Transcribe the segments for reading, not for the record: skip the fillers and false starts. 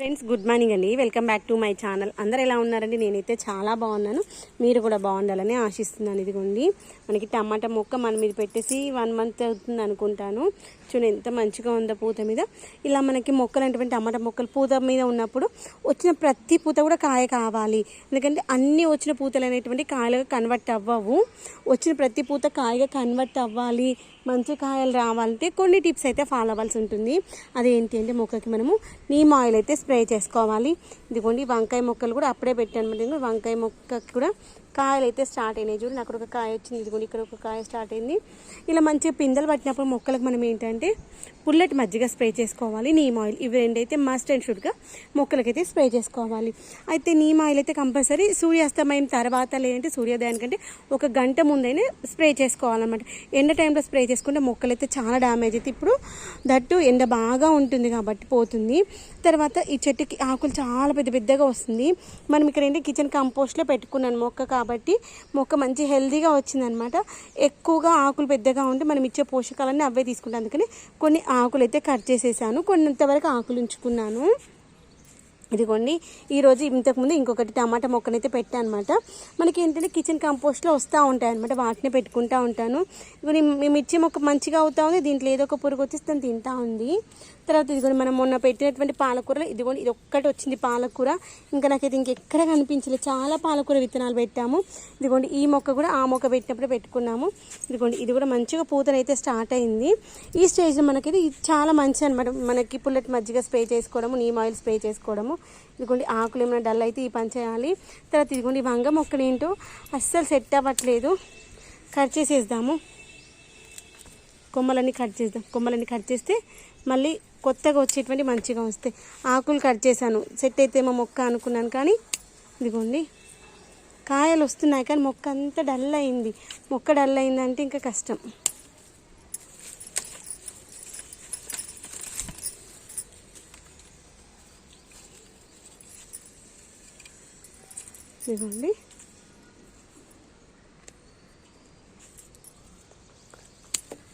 Friends good morning అండి. Welcome back to my channel. అందరు ఎలా ఉన్నారండి? నేనైతే చాలా బాగున్నాను. మీరు కూడా బాగుండాలని ఆశిస్తున్నాను. ఇదిగోండి మనకి టమాటా మొక్క మన మీద పెట్టేసి 1 మంత్ అవుతుంది అనుకుంటాను. చూడండి ఎంత మంచిగా ఉందో పూత మీద. ఇలా మనకి మొక్కలు అంటే టమాటా మొక్కలు పూత మీద ఉన్నప్పుడు వచ్చిన ప్రతి పూత కూడా కాయ కావాలి. ఎందుకంటే అన్నీ వచ్చిన పూతలు అనేటువంటి కాయలుగా కన్వర్ట్ అవ్వవు. వచ్చిన ప్రతి పూత కాయగా కన్వర్ట్ అవ్వాలి, మంచి కాయలు రావాలంటే కొన్ని టిప్స్ అయితే ఫాలో అవ్వాల్సి ఉంటుంది. అదేంటి అంటే మొక్కకి మనము నీమ్ ఆయిల్ అయితే స్ప్రే చేసుకోవాలి. ఇదిగోండి వంకాయ మొక్కలు కూడా అప్పుడే పెట్టాను అనమాట. వంకాయ మొక్కకి కూడా కాయలు అయితే స్టార్ట్ అయినాయి. చూడండి అక్కడ ఒక కాయ వచ్చింది, ఇదిగోండి ఇక్కడ ఒక కాయ స్టార్ట్ అయింది. ఇలా మంచిగా పిందెలు పట్టినప్పుడు మొక్కలకు మనం ఏంటంటే పుల్లటి మజ్జిగ స్ప్రే చేసుకోవాలి, నీమ్ ఆయిల్. ఇవి రెండైతే మస్ట్ అండ్ షుడ్గా మొక్కలకైతే స్ప్రే చేసుకోవాలి. అయితే నీమ్ ఆయిల్ అయితే కంపల్సరీ సూర్యాస్తమయం తర్వాత లేదంటే సూర్యోదయానికంటే 1 గంట ముందైనా స్ప్రే చేసుకోవాలన్నమాట. ఎండ టైంలో స్ప్రే చేసుకుంటే మొక్కలైతే చాలా డ్యామేజ్ అయితే ఇప్పుడు దట్టు ఎండ బాగా ఉంటుంది కాబట్టి పోతుంది. తర్వాత ఈ చెట్టుకి ఆకులు చాలా పెద్ద పెద్దగా వస్తుంది. మనం ఇక్కడ ఏంటి కిచెన్ కంపోస్ట్లో పెట్టుకున్నాను మొక్క కాబట్టి మొక్క మంచి హెల్తీగా వచ్చిందనమాట. ఎక్కువగా ఆకులు పెద్దగా ఉంటే మనం ఇచ్చే పోషకాలన్నీ అవే తీసుకుంటాం. అందుకని కొన్ని ఆకులు అయితే కట్ చేసేసాను, కొంతవరకు ఆకులు ఉంచుకున్నాను. ఇదిగోండి ఈరోజు ఇంతకుముందు ఇంకొకటి టమాటా మొక్కనైతే పెట్టాను అనమాట. మనకి ఏంటంటే కిచెన్ కంపోస్ట్లో వస్తూ ఉంటాయి అనమాట, వాటిని పెట్టుకుంటూ ఉంటాను. ఇవి మిర్చి మొక్క మంచిగా అవుతా ఉంది, దీంట్లో ఏదో ఒక పురుగు వచ్చేసి దాన్ని తింటా ఉంది. తర్వాత ఇదిగోండి మనం మొన్న పెట్టినటువంటి పాలకూరలో ఇదిగోండి ఇది ఒక్కటి వచ్చింది పాలకూర. ఇంకా నాకైతే ఇంకెక్కడ కనిపించలేదు. చాలా పాలకూర విత్తనాలు పెట్టాము. ఇదిగోండి ఈ మొక్క కూడా ఆ మొక్క పెట్టినప్పుడు పెట్టుకున్నాము. ఇదిగోండి ఇది కూడా మంచిగా పూతనైతే స్టార్ట్ అయింది. ఈ స్టేజ్లో మనకైతే ఇది చాలా మంచి అనమాట. మనకి పుల్లటి మజ్జిగ స్ప్రే చేసుకోవడము, నీమ్ ఆయిల్ స్ప్రే చేసుకోవడము. ఇదిగోండి ఆకులు ఏమైనా డల్ అయితే ఈ పని చేయాలి. తర్వాత ఇదిగోండి వంగ మొక్కలు ఏంటో అస్సలు సెట్ అవ్వట్లేదు. కట్ చేసేద్దాము, కొమ్మలన్నీ కట్ చేద్దాం. కొమ్మలన్నీ కట్ చేస్తే మళ్ళీ కొత్తగా వచ్చేటువంటి మంచిగా వస్తాయి. ఆకులు కట్ చేశాను, సెట్ అయితే ఏమో మొక్క అనుకున్నాను, కానీ ఇదిగోండి కాయలు వస్తున్నాయి కానీ మొక్క అంతా డల్ అయింది. మొక్క డల్ అయిందంటే ఇంకా కష్టం. ఇదిగోండి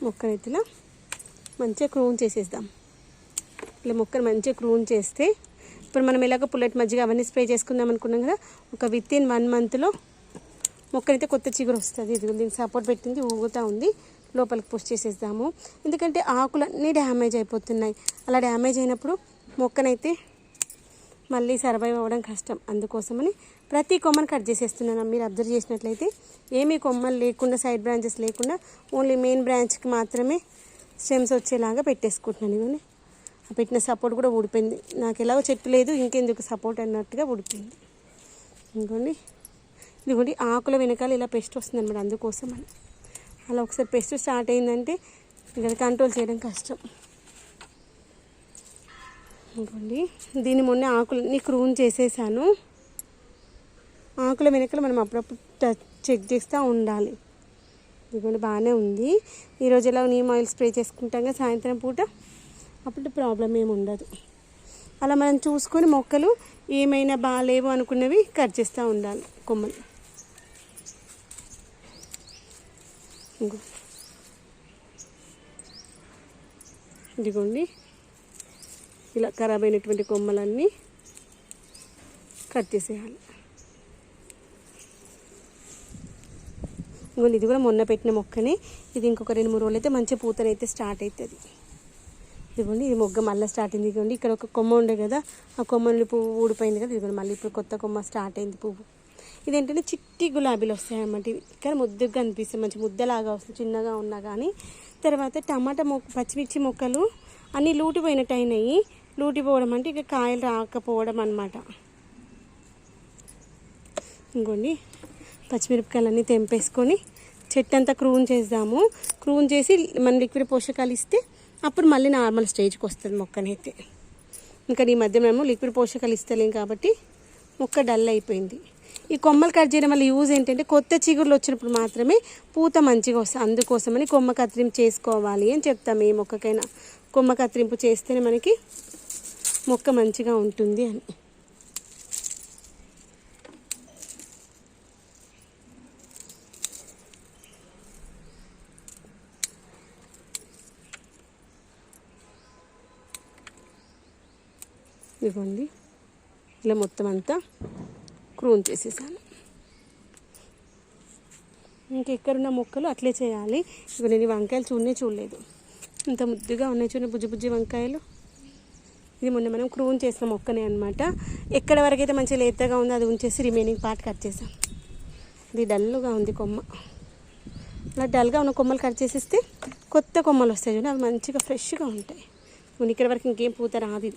మొక్కనైతే మంచిగా క్రూన్ చేసేద్దాం. ఇలా మొక్కను మంచిగా క్రూన్ చేస్తే ఇప్పుడు మనం ఎలాగో పుల్లటి మజ్జిగ అవన్నీ స్ప్రే చేసుకుందాం అనుకున్నాం కదా, ఒక వితిన్ 1 మంత్లో మొక్కనైతే కొత్త చిగురు వస్తుంది. ఇది దీనికి సపోర్ట్ పెట్టింది, ఊగుతూ ఉంది. లోపలికి పుష్ చేసేద్దాము. ఎందుకంటే ఆకులన్నీ డ్యామేజ్ అయిపోతున్నాయి. అలా డ్యామేజ్ అయినప్పుడు మొక్కనైతే మళ్ళీ సర్వైవ్ అవ్వడం కష్టం. అందుకోసమని ప్రతి కొమ్మను కట్ చేసేస్తున్నాను. మీరు అబ్జర్వ్ చేసినట్లయితే ఏమీ కొమ్మలు లేకుండా, సైడ్ బ్రాంచెస్ లేకుండా ఓన్లీ మెయిన్ బ్రాంచ్కి మాత్రమే స్టెమ్స్ వచ్చేలాగా పెట్టేసుకుంటున్నాను. ఇవన్నీ పెట్టిన సపోర్ట్ కూడా ఊడిపోయింది. నాకు ఎలాగో చెట్టు లేదు, ఇంకెందుకు సపోర్ట్ అన్నట్టుగా ఊడిపోయింది. ఇదిగోండి ఆకుల వెనకాల ఇలా పెస్ట్ వస్తుంది అనమాట. అందుకోసం అని అలా ఒకసారి పెస్ట్ స్టార్ట్ అయిందంటే ఇంకా కంట్రోల్ చేయడం కష్టం. ఇంకోండి దీని మొన్న ఆకులన్నీ క్రూన్ చేసేసాను. ఆకుల వెనకాల మనం అప్పుడప్పుడు చెక్ చేస్తూ ఉండాలి. ఇదిగోండి బాగానే ఉంది. ఈరోజు ఎలా నీమ్ ఆయిల్ స్ప్రే చేసుకుంటాం కదా సాయంత్రం పూట, అప్పుడు ప్రాబ్లం ఏమి ఉండదు. అలా మనం చూసుకొని మొక్కలు ఏమైనా బాగాలేవు అనుకున్నవి కట్ చేస్తూ ఉండాలి కొమ్మలు. ఇదిగోండి ఇలా ఖరాబ్ అయినటువంటి కొమ్మలన్నీ కట్ చేసేయాలి. ఇంకోండి ఇది కూడా మొన్న పెట్టిన మొక్కనే. ఇది ఇంకొక 2-3 రోజులు అయితే మంచి పూతనైతే స్టార్ట్ అవుతుంది. ఇదిగోండి ఈ మొగ్గ మళ్ళీ స్టార్ట్ అయింది. ఇదిగోండి ఇక్కడ ఒక కొమ్మ ఉండే కదా, ఆ కొమ్మని పువ్వు ఊడిపోయింది కదా. ఇదిగోండి మళ్ళీ ఇప్పుడు కొత్త కొమ్మ స్టార్ట్ అయింది పువ్వు. ఇదేంటంటే చిట్టి గులాబీలు వస్తాయన్నమాట. ఇక్కడ ముద్దగా అనిపిస్తాయి, మంచి ముద్దలాగా వస్తుంది చిన్నగా ఉన్నా కానీ. తర్వాత టమాటా మొక్క, పచ్చిమిర్చి మొక్కలు అన్నీ లూటిపోయినట్టు అయినాయి. లూటిపోవడం అంటే ఇక కాయలు రాకపోవడం అన్నమాట. ఇంకోండి పచ్చిమిరపకాయలన్నీ తెంపేసుకొని చెట్టు అంతా క్రూన్ చేద్దాము. క్రూన్ చేసి మనం లిక్విడ్ పోషకాలు ఇస్తే అప్పుడు మళ్ళీ నార్మల్ స్టేజ్కి వస్తుంది మొక్కనైతే. ఇంకా ఈ మధ్య మేము లిక్విడ్ పోషకాలు ఇస్తలేం కాబట్టి మొక్క డల్ అయిపోయింది. ఈ కొమ్మలు కట్ చేయడం వల్ల యూజ్ ఏంటంటే కొత్త చిగురులు వచ్చినప్పుడు మాత్రమే పూత మంచిగా వస్తుంది. అందుకోసమని కొమ్మ కత్తిరింపు చేసుకోవాలి అని చెప్తాము. ఏ మొక్కకైనా కొమ్మ కత్తిరింపు చేస్తేనే మనకి మొక్క మంచిగా ఉంటుంది అని. ఇదిగోండి ఇలా మొత్తం అంతా క్రూన్ చేసేసాను. ఇంకెక్కడున్న మొక్కలు అట్లే చేయాలి. ఇవి నేను వంకాయలు చూడలేదు, ఇంత ముద్దుగా ఉన్నాయి చూడండి, బుజ్జి బుజ్జి వంకాయలు. ఇది మొన్న మనం క్రూన్ చేసిన మొక్కనే అనమాట. ఎక్కడ వరకు అయితే మంచిగా లేతగా ఉందో అది ఉంచేసి రిమైనింగ్ పార్ట్ కట్ చేసాం. ఇది డల్గా ఉంది కొమ్మ. అలా డల్గా ఉన్న కొమ్మలు కట్ చేసేస్తే కొత్త కొమ్మలు వస్తాయి చూడండి, అవి మంచిగా ఫ్రెష్గా ఉంటాయి. ఇక్కడ వరకు ఇంకేం పూత రాదు.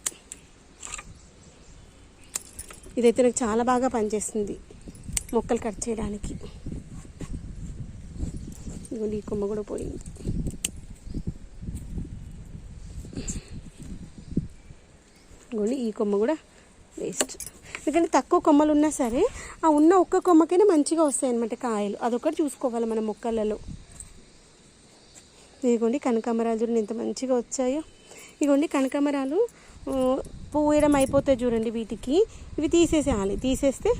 ఇదైతే నాకు చాలా బాగా పనిచేస్తుంది మొక్కలు కట్ చేయడానికి. ఇదిగోండి ఈ కొమ్మ కూడా పోయింది. ఇదిగోండి ఈ కొమ్మ కూడా వేస్ట్. ఎందుకంటే తక్కువ కొమ్మలు ఉన్నా సరే ఆ ఉన్న ఒక్క కొమ్మకైనా మంచిగా వస్తాయి అన్నమాట కాయలు. అదొకటి చూసుకోవాలి మన మొక్కలలో. ఇదిగోండి కనకాంబరాలు చూడండి ఎంత మంచిగా వచ్చాయో. ఇదిగోండి కనకాంబరాలు పూయడం అయిపోతాయి చూడండి. వీటికి ఇవి తీసేసేయాలి. తీసేస్తే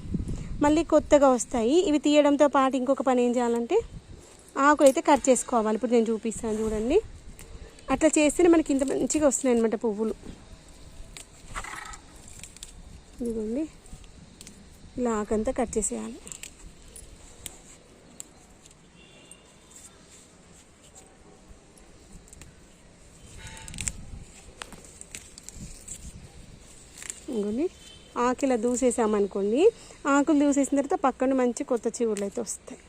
మళ్ళీ కొత్తగా వస్తాయి. ఇవి తీయడంతో పాటు ఇంకొక పని ఏం చేయాలంటే ఆకులు అయితే కట్ చేసుకోవాలి. ఇప్పుడు నేను చూపిస్తాను చూడండి. అట్లా చేస్తేనే మనకి ఇంత మంచిగా వస్తున్నాయి అన్నమాట పువ్వులు. ఇదిగోండి ఇలా ఆకంతా కట్ చేసేయాలి. ఇంకోండి ఆకు ఇలా దూసేసామనుకోండి, ఆకులు దూసేసిన తర్వాత పక్కన మంచి కొత్త చిగుర్లు అయితే వస్తాయి.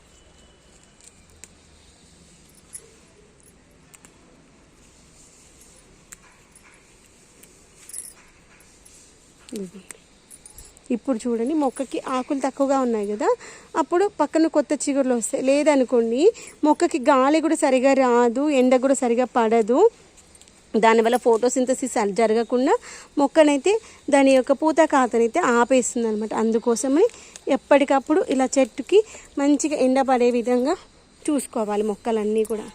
ఇప్పుడు చూడండి మొక్కకి ఆకులు తక్కువగా ఉన్నాయి కదా, అప్పుడు పక్కన కొత్త చిగుర్లు వస్తాయి. లేదనుకోండి మొక్కకి గాలి కూడా సరిగా రాదు, ఎండ కూడా సరిగా పడదు. దానివల్ల ఫోటోసింథసిస్ జరగకుండా మొక్కనైతే దాని యొక్క పూత కాతనైతే ఆపేస్తుంది అనమాట. అందుకోసమని ఎప్పటికప్పుడు ఇలా చెట్టుకి మంచిగా ఎండ పడే విధంగా చూసుకోవాలి మొక్కలన్నీ కూడా.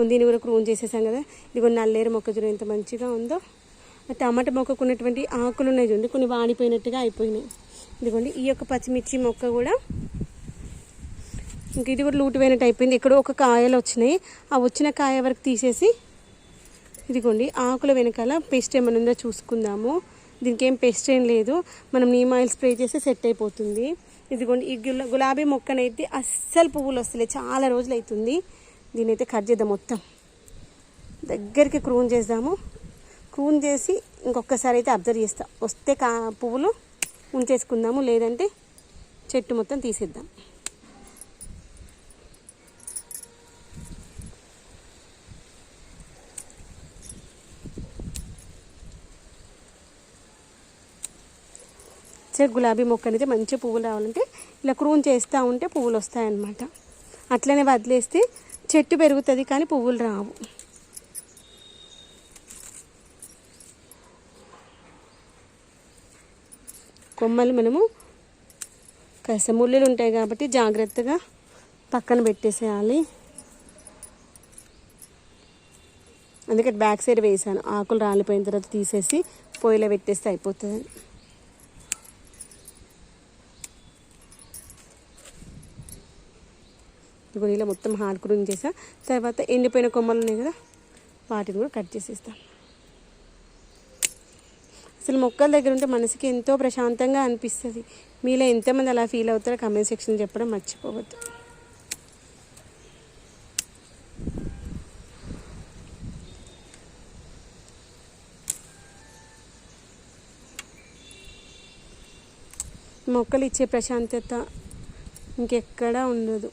దీన్ని కూడా క్రూన్ చేసేసాం కదా. ఇది కొన్ని నల్లేరు మొక్క చూడండి ఎంత మంచిగా ఉందో. టమాటా మొక్కకు ఉన్నటువంటి ఆకులు ఉన్నాయి చూడండి, కొన్ని వాడిపోయినట్టుగా అయిపోయినాయి. ఇదిగోండి ఈ యొక్క పచ్చిమిర్చి మొక్క కూడా ఇంక ఇది కూడా లూటు పోయినట్టు అయిపోయింది. ఎక్కడో ఒక కాయలు వచ్చినాయి, ఆ వచ్చిన కాయ వరకు తీసేసి ఇదిగోండి ఆకుల వెనకాల పెస్ట్ ఏమైనా ఉందో చూసుకుందాము. దీనికి ఏం పెస్ట్ ఏం లేదు, మనం నీమ్ ఆయిల్ స్ప్రే చేస్తే సెట్ అయిపోతుంది. ఇదిగోండి ఈ గులాబీ మొక్కనైతే అస్సలు పువ్వులు వస్తలేదు, చాలా రోజులు అవుతుంది. దీని అయితే కట్ చేద్దాం, మొత్తం దగ్గరికి క్రూన్ చేద్దాము. క్రూన్ చేసి ఇంకొకసారి అయితే అబ్జర్వ్ చేస్తాం. వస్తే పువ్వులు ఉంచేసుకుందాము, లేదంటే చెట్టు మొత్తం తీసేద్దాం. గులాబీ మొక్కనైతే మంచి పువ్వులు రావాలంటే ఇలా క్రూన్ చేస్తూ ఉంటే పువ్వులు వస్తాయన్నమాట. అట్లనే వదిలేస్తే చెట్టు పెరుగుతుంది కానీ పువ్వులు రావు. కొమ్మలు మనము కాస్త ముళ్ళులు ఉంటాయి కాబట్టి జాగ్రత్తగా పక్కన పెట్టేసేయాలి. అందుకే బ్యాక్ సైడ్ వేసాను, ఆకులు రాలిపోయిన తర్వాత తీసేసి పొయ్యిలో పెట్టేస్తే అయిపోతుంది. ఇప్పుడు ఇలా మొత్తం హార్డ్ క్రూన్ చేసా. తర్వాత ఎండిపోయిన కొమ్మలు ఉన్నాయి కదా, వాటిని కూడా కట్ చేసేస్తాం. అసలు మొక్కల దగ్గర ఉంటే మనసుకి ఎంతో ప్రశాంతంగా అనిపిస్తుంది. మీలో ఎంతమంది అలా ఫీల్ అవుతారో కామెంట్ సెక్షన్ చెప్పడం మర్చిపోవద్దు. మొక్కలు ఇచ్చే ప్రశాంతత ఇంకెక్కడా ఉండదు.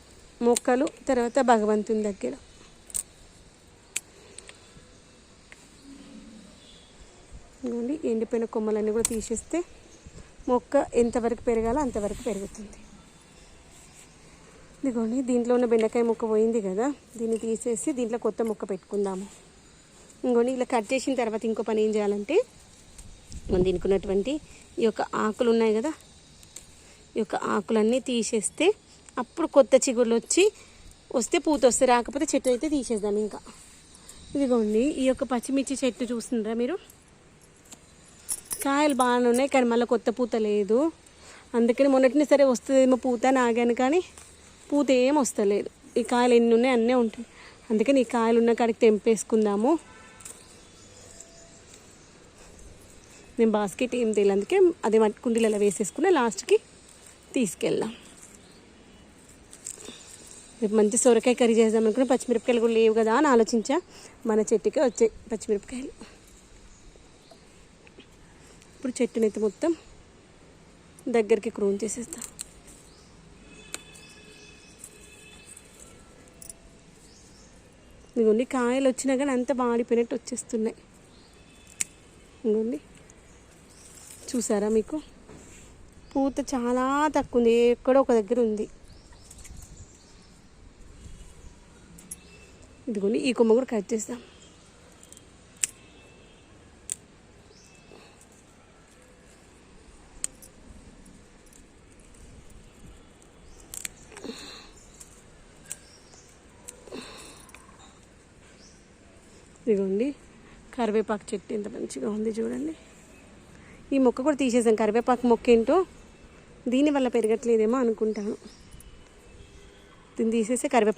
మొక్కలు తర్వాత భగవంతుని దగ్గర. ఇదిగోండి ఎండిపోయిన కొమ్మలన్నీ కూడా తీసేస్తే మొక్క ఎంతవరకు పెరగాలో అంతవరకు పెరుగుతుంది. ఇదిగోండి దీంట్లో ఉన్న బెండకాయ మొక్క పోయింది కదా, దీన్ని తీసేసి దీంట్లో కొత్త మొక్క పెట్టుకుందాము. ఇంకోండి ఇలా కట్ చేసిన తర్వాత ఇంకో పని ఏం చేయాలంటే దీనికి ఉన్నటువంటి ఈ యొక్క ఆకులు ఉన్నాయి కదా, ఈ యొక్క ఆకులన్నీ తీసేస్తే అప్పుడు కొత్త చిగుర్లు వస్తే పూత వస్తే, రాకపోతే చెట్టు అయితే తీసేద్దాం. ఇంకా ఇదిగోండి ఈ యొక్క పచ్చిమిర్చి చెట్టు చూస్తున్నారా మీరు, కాయలు బాగానే ఉన్నాయి కానీ మళ్ళీ కొత్త పూత లేదు. అందుకని మొన్నటిని సరే వస్తుందేమో పూత అని ఆగాను, కానీ పూత ఏం వస్తలేదు. ఈ కాయలు ఎన్ని ఉన్నాయి అన్నీ ఉంటాయి. అందుకని ఈ కాయలు ఉన్న కాడికి తెంపేసుకుందాము. నేను బాస్కెట్ ఏం తేలి, అందుకే అదే కుండీలలో వేసేసుకుని లాస్ట్కి తీసుకెళ్ళాం. రేపు మంచి సొరకాయ కర్రీ చేద్దాం అనుకుని పచ్చిమిరపకాయలు కూడా లేవు కదా అని ఆలోచించా. మన చెట్టుకే వచ్చాయి పచ్చిమిరపకాయలు. ఇప్పుడు చెట్టునైతే మొత్తం దగ్గరికి క్రూన్ చేసేస్తా. ఇదిగోండి కాయలు వచ్చినా కానీ అంత వాడిపోయినట్టు వచ్చేస్తున్నాయి. ఇదిగోండి చూసారా, మీకు పూత చాలా తక్కువ ఉంది, ఎక్కడో ఒక దగ్గర ఉంది. ఇదిగోండి ఈ కొమ్మ కూడా కట్ చేస్తాం. ఇదిగోండి కరివేపాకు చెట్టు ఎంత మంచిగా ఉంది చూడండి. ఈ మొక్క కూడా తీసేసాం. కరివేపాకు మొక్క ఏంటో దీనివల్ల పెరగట్లేదేమో అనుకుంటాను. దీన్ని తీసేస్తే కరివేపాకు